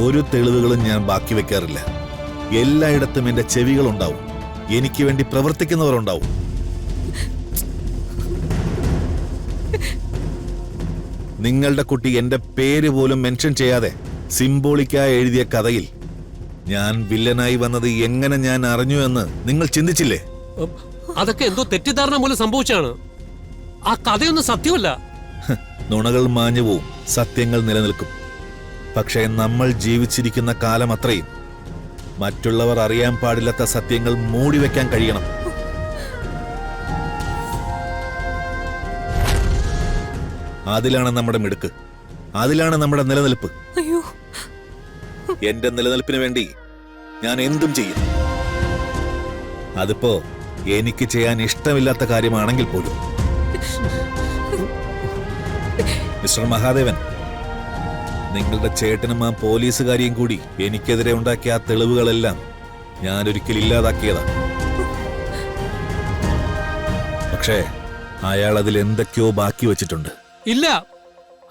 ഒരു തെളിവുകളും ഞാൻ ബാക്കി വെക്കാറില്ല. എല്ലായിടത്തും എന്റെ ചെവികളുണ്ടാവും. എനിക്ക് വേണ്ടി പ്രവർത്തിക്കുന്നവരുണ്ടാവും. നിങ്ങളുടെ കുട്ടി എന്റെ പേര് പോലും മെൻഷൻ ചെയ്യാതെ സിംബോളിക്കായി എഴുതിയ കഥയിൽ ഞാൻ വില്ലനായി വന്നത് എങ്ങനെ ഞാൻ അറിഞ്ഞു എന്ന് നിങ്ങൾ ചിന്തിച്ചില്ലേ? അതൊക്കെ എന്തോ തെറ്റിദ്ധാരണ മൂലം സംഭവിച്ചാണ്. ആ കഥയൊന്നും സത്യമല്ല. നുണകൾ മാഞ്ഞു പോവും, സത്യങ്ങൾ നിലനിൽക്കും. പക്ഷേ നമ്മൾ ജീവിച്ചിരിക്കുന്ന കാലം അത്രയും മറ്റുള്ളവർ അറിയാൻ പാടില്ലാത്ത സത്യങ്ങൾ മൂടിവെക്കാൻ കഴിയണം. അതിലാണ് നമ്മുടെ മിടുക്ക്, അതിലാണ് നമ്മുടെ നിലനിൽപ്പ്. അയ്യോ, എന്റെ നിലനിൽപ്പിന് വേണ്ടി ഞാൻ എന്തും ചെയ്യും. അതിപ്പോ എനിക്ക് ചെയ്യാൻ ഇഷ്ടമില്ലാത്ത കാര്യമാണെങ്കിൽ പോലും. മിസ്റ്റർ മഹാദേവൻ, നിങ്ങളുടെ ചേട്ടനും ആ പോലീസുകാരിയും കൂടി എനിക്കെതിരെ ഉണ്ടാക്കിയ ആ തെളിവുകളെല്ലാം ഞാൻ ഒരിക്കൽ ഇല്ലാതാക്കിയതാണ്. പക്ഷേ അയാൾ അതിൽ എന്തൊക്കെയോ ബാക്കി വെച്ചിട്ടുണ്ട്. ഇല്ല,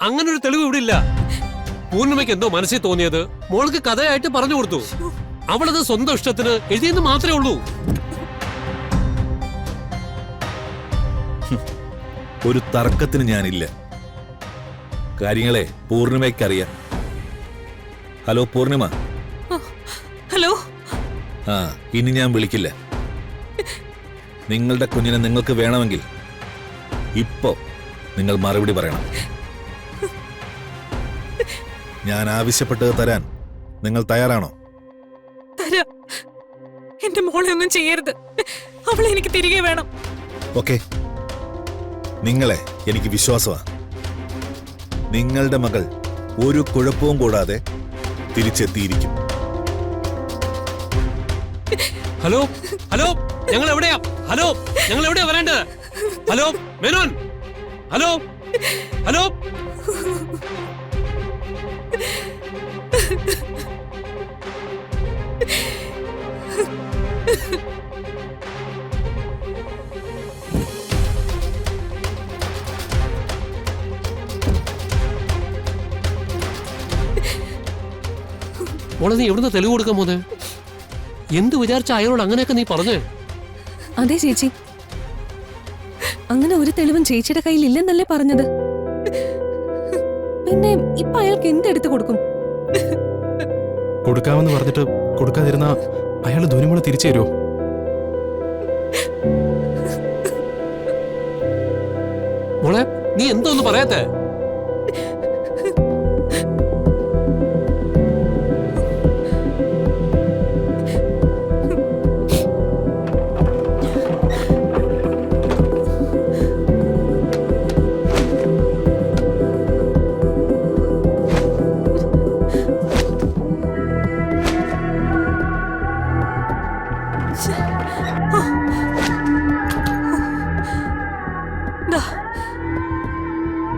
അങ്ങനൊരു തെളിവ് ഇവിടെ ഇല്ല. പൂർണിമയ്ക്ക് എന്തോ മനസ്സിൽ തോന്നിയത് മോൾക്ക് കഥയായിട്ട് പറഞ്ഞു കൊടുത്തു. അവളത് സ്വന്തം ഇഷ്ടത്തിന് എഴുതിയെന്ന് മാത്രമേ ഉള്ളൂ. ഒരു തർക്കത്തിന് ഞാനില്ല. കാര്യങ്ങളെ പൂർണിമയ്ക്കറിയാം. ഹലോ പൂർണിമ. ഹലോ. ആ, ഇനി ഞാൻ വിളിക്കില്ല. നിങ്ങളുടെ കുഞ്ഞിനെ നിങ്ങൾക്ക് വേണമെങ്കിൽ ഇപ്പോ നിങ്ങൾ മറുപടി പറയണം. ഞാൻ ആവശ്യപ്പെട്ടത് തരാൻ നിങ്ങൾ തയ്യാറാണോ? തരാം. എന്റെ മോളെ ഒന്നും ചെയ്യരുത്. അവളെ എനിക്ക് തിരികെ വേണം. ഓക്കെ, നിങ്ങളെ എനിക്ക് വിശ്വാസമാണ്. നിങ്ങളുടെ മകൾ ഒരു കുഴപ്പവും കൂടാതെ തിരിച്ചെത്തിയിരിക്കും. ഹലോ ഹലോ, ഞങ്ങൾ എവിടെയാ? ഹലോ, ഞങ്ങൾ എവിടെയാ വരേണ്ടത്? Hello Menon, hello hello. മോളെ, നീ എവിടുന്ന് തെളിവ് കൊടുക്കാൻ പോന്നെ? എന്ത് വിചാരിച്ച അയാളോട് അങ്ങനെയൊക്കെ നീ പറഞ്ഞേ? അതെ ചേച്ചി, അങ്ങനെ ഒരു തെളിവും ചേച്ചിയുടെ കയ്യിൽ ഇല്ലെന്നല്ലേ പറഞ്ഞത്. പിന്നെ ഇപ്പൊ അയാൾക്ക് എന്തെടുത്ത് കൊടുക്കും? കൊടുക്കാമെന്ന് പറഞ്ഞിട്ട് കൊടുക്കാതിരുന്ന അയാൾ ധ്വനിമോളെ തിരിച്ചു തരുമോ? മോളെ, നീ എന്തോന്ന് പറയാത്തെ?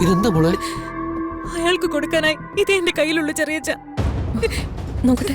ഇതെന്താ മോളെ? അയാൾക്ക് കൊടുക്കാനായി ഇത് എന്റെ കയ്യിലുള്ള ചെറിയ നോക്കട്ടെ.